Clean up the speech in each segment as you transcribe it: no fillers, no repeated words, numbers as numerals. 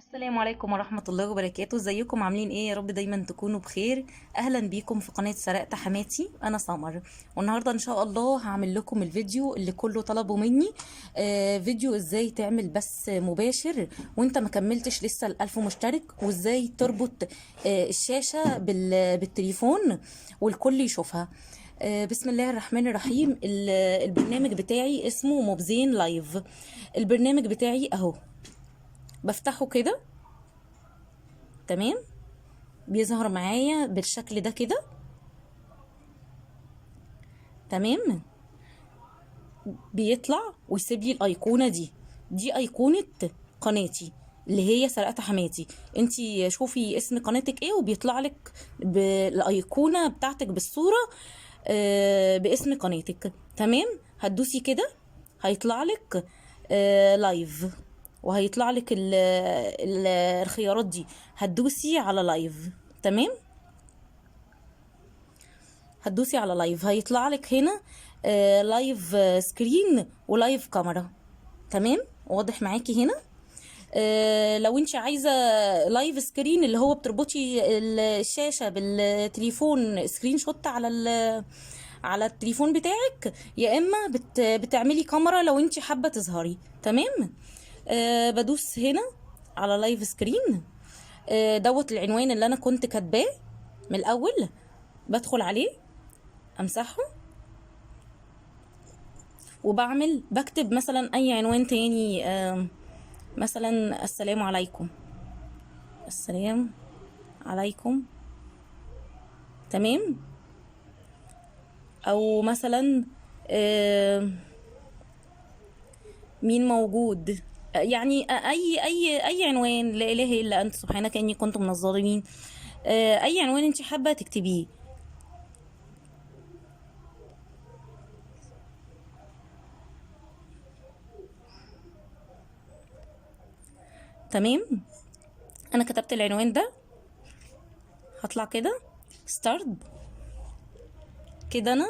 السلام عليكم ورحمة الله وبركاته. ازيكم عاملين ايه؟ يا رب دايما تكونوا بخير. اهلا بيكم في قناة سرقت حماتي. انا سمر، والنهاردة ان شاء الله هعمل لكم الفيديو اللي كله طلبوا مني. فيديو ازاي تعمل بث مباشر وانت ما كملتش لسه ال1000 مشترك، وازاي تربط الشاشة بالتليفون والكل يشوفها. بسم الله الرحمن الرحيم. البرنامج بتاعي اسمه موبزين لايف. البرنامج بتاعي اهو، بفتحه كده. تمام، بيظهر معايا بالشكل ده كده. تمام، بيطلع ويسيب لي الايقونه دي ايقونه قناتي اللي هي سرقت حماتي. انتي شوفي اسم قناتك ايه وبيطلع لك بالايقونه بتاعتك بالصوره باسم قناتك. تمام، هتدوسي كده هيطلع لك لايف، وهيطلع لك الخيارات دي. هتدوسي على لايف. تمام، هتدوسي على لايف هيطلع لك هنا لايف سكرين ولايف كاميرا. تمام، واضح معاكي هنا. لو انت عايزه لايف سكرين اللي هو بتربطي الشاشه بالتليفون سكرين شوت على التليفون بتاعك، يا اما بتعملي كاميرا لو انت حابه تظهري. تمام، بدوس هنا على لايف سكرين. دوت العنوان اللي انا كنت كاتباه من الاول، بدخل عليه امسحه وبعمل بكتب مثلا اي عنوان تاني. مثلا السلام عليكم، السلام عليكم. تمام، او مثلا مين موجود. يعني اي عنوان، لا اله الا انت سبحانك اني كنت من الظالمين. اي عنوان انت حابه تكتبيه. تمام، انا كتبت العنوان ده. هطلع كده ستارت كده. انا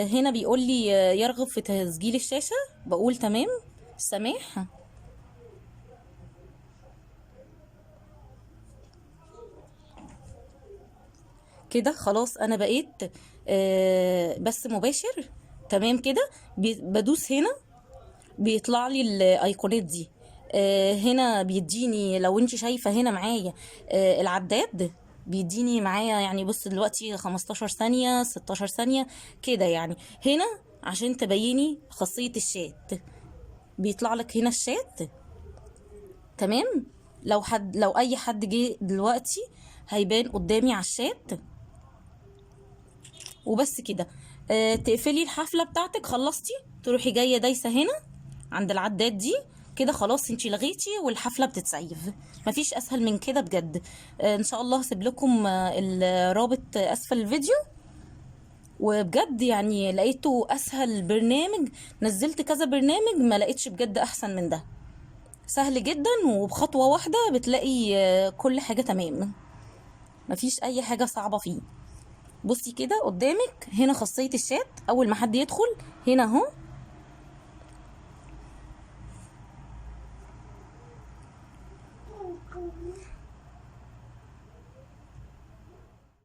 هنا بيقول لي يرغب في تسجيل الشاشة. بقول تمام، سماح. كده خلاص انا بقيت بس مباشر. تمام كده، بدوس هنا بيطلع لي الايقونات دي. هنا بيديني، لو انت شايفة هنا معايا العداد بيديني معايا، يعني بص دلوقتي 15 ثانية 16 ثانية كده يعني. هنا عشان تبيني خاصية الشات بيطلع لك هنا الشات. تمام، لو اي حد جه دلوقتي هيبان قدامي على الشات. وبس كده. تقفلي الحفلة بتاعتك، خلصتي تروحي جاية دايسة هنا عند العداد دي كده. خلاص انتي لغيتي والحفلة بتتسيف. مفيش اسهل من كده بجد. ان شاء الله هسيب لكم الرابط اسفل الفيديو. وبجد يعني لقيته اسهل برنامج. نزلت كذا برنامج ما لقيتش بجد احسن من ده. سهل جدا، وبخطوة واحدة بتلاقي كل حاجة تمام. مفيش اي حاجة صعبة فيه. بصي كده قدامك هنا خاصية الشات. اول ما حد يدخل هنا اهو،